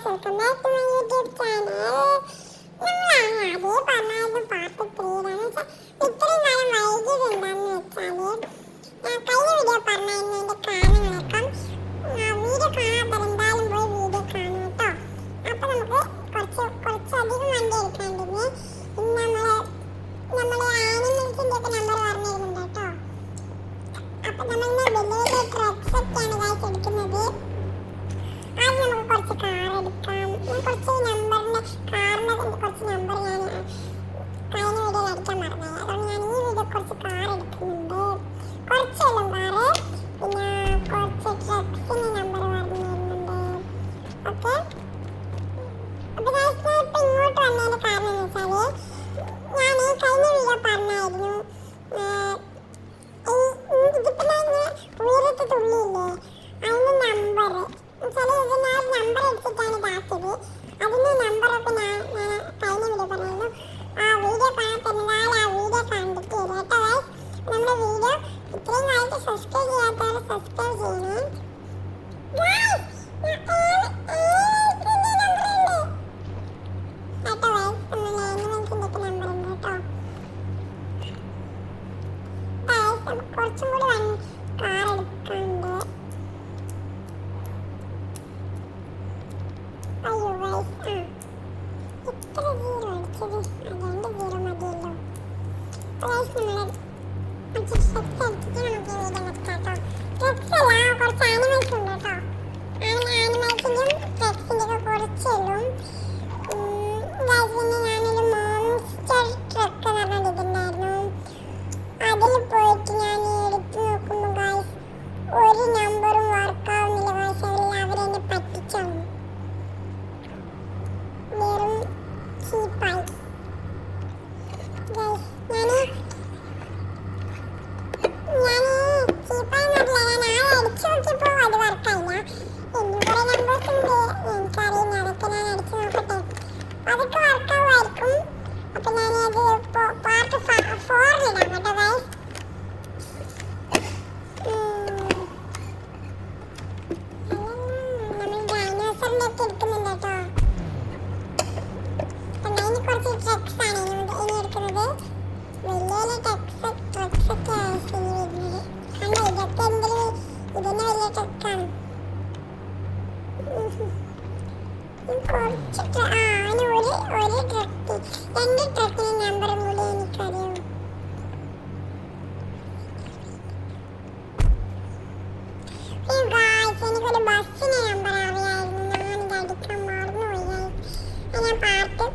Guys, welcome back to my YouTube channel. നമ്മൾ ആദ്യം പറഞ്ഞായിരുന്നു പാർട്ട് 3 ഇത്രയും കാലം വൈകിയത് എന്താണെന്ന് വെച്ചാൽ കഴിഞ്ഞ വീഡിയോ പറഞ്ഞതിൻ്റെ കാരണങ്ങളൊക്കെ വീഡിയോ കാണാത്തവർ എന്തായാലും പോയി വീഡിയോ കാണും കേട്ടോ. അപ്പോൾ നമുക്ക് കുറച്ചധികം വണ്ടി എടുക്കാണ്ടിരുന്നേ. ഇന്ന് നമ്മൾ ആനിമൽസിൻ്റെ ഒക്കെ നമ്പർ പറഞ്ഞിരുന്നുണ്ട് കേട്ടോ. അപ്പോൾ നമ്മളിന്ന് വലിയ വലിയ ട്രക്സൊക്കെയാണ് ഗൈസ് എടുക്കുന്നത്. ആദ്യം നമുക്ക് കുറച്ച് കാർ എടുക്കാം. കുറച്ച് നമ്പറിൻ്റെ കാറിൻ്റെ കുറച്ച് നമ്പർ ഞാൻ കഴിഞ്ഞ വീഡിയോയിൽ അടിക്കാൻ മറന്നത്, അതുകൊണ്ട് ഞാൻ ഈ വീഡിയോ കുറച്ച് കാർ എടുക്കുന്നുണ്ട്. കുറച്ചെല്ലാം കാറ്, പിന്നെ കുറച്ച് ട്രക്സിന് നമ്പർ പറഞ്ഞു തരുന്നുണ്ട്. ഓക്കെ, അപ്പോൾ ഞാൻ ഇപ്പോൾ ഇങ്ങോട്ട് വന്നതിൻ്റെ കാരണം എന്ന് വെച്ചാൽ ഞാൻ ഈ കഴിഞ്ഞ വീഡിയോ പറഞ്ഞായിരുന്നു ഇതിപ്പോൾ ഞാൻ ഉയരത്ത് തുള്ളിയില്ലേ അതിൻ്റെ നമ്പർ വെച്ചാൽ ഇത് ഞാൻ നമ്പർ എടുത്തിട്ടാണ് ഇതാക്കിയത്. അതിൻ്റെ നമ്പറൊക്കെ ഞാൻ കഴിഞ്ഞ വീഡിയോ പറഞ്ഞിരുന്നു. ആ വീഡിയോ കാണാത്തതിനാൽ ആ വീഡിയോ കണ്ടിട്ട് കേട്ടോ. നമ്മുടെ വീഡിയോ ഇത്രയും കാലത്ത് സബ്സ്ക്രൈബ് ചെയ്യാത്തവർ സബ്സ്ക്രൈബ് ചെയ്യണം. കുറച്ചും കൂടി കാർ എടുക്കാനുണ്ട്. അയ്യോ ഗൈസ്, എത്ര സീറോ അടിച്ചത്? 2 സീറോ മതിയല്ലോ. ഗൈസ്, നമ്മൾ കുറച്ച് ട്രക്സ് അടിച്ചിട്ട് നമുക്ക് വീഡിയോ നിർത്താം കേട്ടോ. ട്രക്സ് അല്ല, കുറച്ച് ആനിമൽസ് ഉണ്ട് കേട്ടോ. ആനിമൽസിൻ്റെയും ട്രക്സിൻ്റെ ഒക്കെ കുറച്ചെല്ലും ഗൈസ്. പിന്നെ ഞാനൊരു മോൺസ്റ്റർ ട്രക്ക് എന്ന് പറഞ്ഞിട്ട് ഇതുണ്ടായിരുന്നു. അതിൽ പോയിട്ട് ഞാൻ എടുത്ത് നോക്കുമ്പോൾ ഗൈസ് ഒരു നമ്പറും വർക്കാവുന്നില്ല ഗൈസ്. അവരെന്നെ പറ്റിച്ചാണ്, വെറും ചീപ്പായി ഗൈസ്. ചീപ്പായി എന്നല്ല, ഞാൻ അടിച്ചു നോക്കിയപ്പോൾ അത് വർക്കായില്ല. ഇനി കുറേ നമ്പേഴ്സ് ഉണ്ട്, എനിക്കറിയുന്ന അതൊക്കെ ഞാൻ അടിച്ചു നോക്കട്ടെ. അതൊക്കെ വർക്കാവുമായിരിക്കും. അപ്പം ഞാനത് പാർട്ട് 4 ഇടാം കേട്ടോ ഗൈസ്. നമ്മൾ ഡൈനോസറിൻ്റെ ഒക്കെ എടുക്കുന്നുണ്ട് കേട്ടോ. അപ്പം ഞാൻ കുറച്ച് ട്രക്സ് ആണ് ഇനി എടുക്കുന്നത്. വലിയ വലിയ ട്രക്സൊക്കെ ഇനി വരുന്നത് കണ്ടോ. ഇതൊക്കെ എന്തെങ്കിലും ഇതന്നെ വലിയ ട്രക്കാണ്. കുറച്ച് അതിന് ഒരു ട്രക്ക് 2 ട്രക്കിന് നമ്പറും കൂടി എനിക്കറിയാം. എനിക്കൊരു ബസ്സിന് നമ്പർ അറിയായിരുന്നു, ഞാനിത് അടിക്കാൻ മറന്നുപോയി. ഞാൻ പാർട്ട്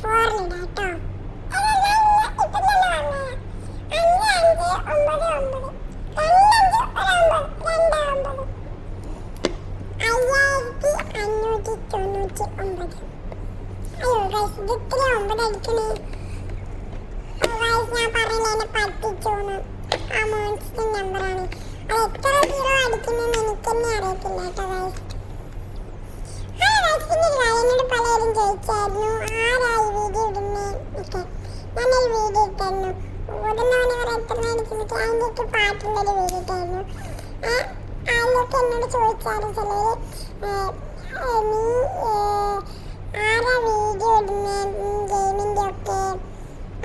4 ഇടാം കേട്ടോ. 5599. അയ്യോ ഗൈസ്, ഇത് ഇത്ര 9 അടിക്കണേ. ഞാൻ പറഞ്ഞില്ല എന്നെ പറ്റിച്ചോന്ന്. ആ മോൺസ്റ്റർ നമ്പറാണ്. അത് എത്ര സീറോ അടിക്കുന്നെന്ന് എനിക്ക് തന്നെ അറിയത്തില്ല കേട്ടോ ഗൈസ്. പിന്നെ ഒരു കാര്യം, എന്നോട് പലരും ചോദിച്ചായിരുന്നു ആരായി വീഡിയോ ഇടുന്നേ ഒക്കെ. ഞാനൊരു വീഡിയോ ഇട്ടായിരുന്നു. ഉടനവനെ കുറെ എത്ര അടിച്ചിട്ട് അതിൻ്റെയൊക്കെ പാട്ടിൻ്റെ ഒരു വീഡിയോ ഇട്ടായിരുന്നു. അതിലൊക്കെ എന്നോട് ചോദിച്ചാലും ചിലർ നീ ആരാ വീഡിയോ ഇടുന്നേ ഗെയിമിൻ്റെ ഒക്കെ,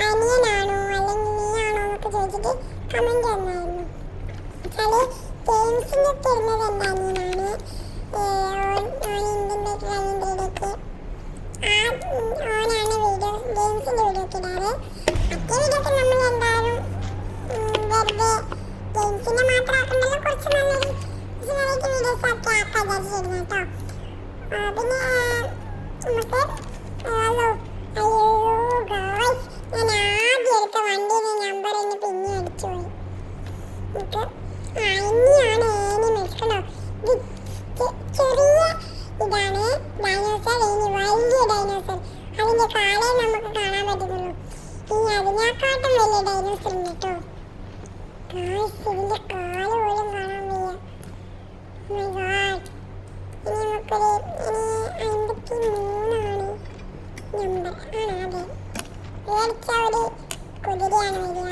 അനിയനാണോ അല്ലെങ്കിൽ നീയാണോ എന്നൊക്കെ ചോദിച്ചിട്ട് കമൻറ്റ് തന്നായിരുന്നു. വെച്ചാൽ ഗെയിംസിൻ്റെ ഒക്കെ ഇടുന്നത് എൻ്റെ അനിയനാണ്. ഇന്ത്യൻ്റെ കഴിയുമ്പോഴേക്ക് ഓനാണ് വീഡിയോ ഗെയിംസിൻ്റെ വീഡിയോ ഒക്കെ ഇടാറ്. മറ്റേ വീഡിയോ ഒക്കെ നമ്മൾ എന്തായാലും വെറുതെ ഗെയിംസിനെ മാത്രം ആക്കണ്ടല്ലോ, കുറച്ച് നല്ലൊരു വെറൈറ്റി വീഡിയോസ് ഒക്കെ ആക്കാൻ വിചാരിച്ചിരുന്നു കേട്ടോ. പിന്നെ നമുക്ക് അയ്യോ ഗോയ്സ്, ഞാൻ ആദ്യം എടുത്ത വണ്ടിയുടെ നമ്പർ ഇന്ന് പിന്നെ അടിച്ചുപോയി. നമുക്ക് ഇനിയാണ് ആനിമൽസ് കണ്ടോ. ചെറിയ ഇതാണ് ഡൈനോസർ, ഇനി വലിയ ഡൈനോസർ. അതിൻ്റെ കാലേ നമുക്ക് കാണാൻ പറ്റുന്നുള്ളൂ. ഇനി അതിനെക്കാട്ടും വലിയ ഡൈനോസർ ഉണ്ട് കേട്ടോ ഗായ്സ്. ഇതിൻ്റെ കാല് പോലും കാണാൻ വയ്യ. My God. ഇനി നമുക്കൊരു 53 നമ്പർ ആണ്. അതെ, മേടിച്ച ഒരു കുതിരയാണ് വരിക.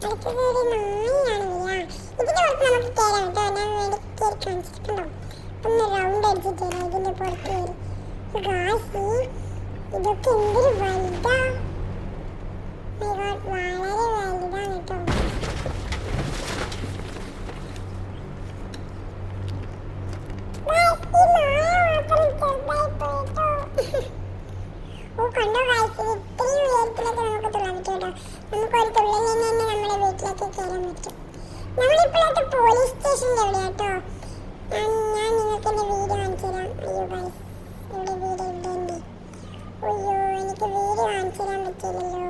അടുത്തത് ഒരു നായയാണ് വരിക. ഇതിൻ്റെ പുറത്ത് നമുക്ക് കയറാം കേട്ടോ. ഞാൻ വേണ്ടി കയറി കാണിച്ചിട്ടുണ്ടോ. ഒന്ന് റൗണ്ട് കാണിച്ചിട്ട് തരാം ഇതിന്റെ പുറത്ത് വരും. ഗായ്സ് ഇതൊക്കെ എന്തൊരു വലുതാ. വളരെ വലുതാണ് കേട്ടോ. കണ്ടോ ഗായ്സ്, ഇത്രയും ഉയരത്തിലൊക്കെ നമുക്ക് തുള്ളാൻ പറ്റും കേട്ടോ. നമുക്ക് ഒരു തുള്ളൽ തന്നെ നമ്മുടെ വീട്ടിലേക്ക് കയറാൻ പറ്റും. നമ്മളിപ്പോഴത്തെ പോലീസ് സ്റ്റേഷൻ്റെ എവിടെയാ കേട്ടോ. ഞാൻ നിങ്ങൾക്ക് എൻ്റെ വീട് കാണിച്ചു തരാം. അയ്യോ ഗായ്സ്, ഇവിടെ വീട് ഇവിടെ ഉണ്ട്. അയ്യോ എനിക്ക് വീട് കാണിച്ചു തരാൻ പറ്റില്ലല്ലോ.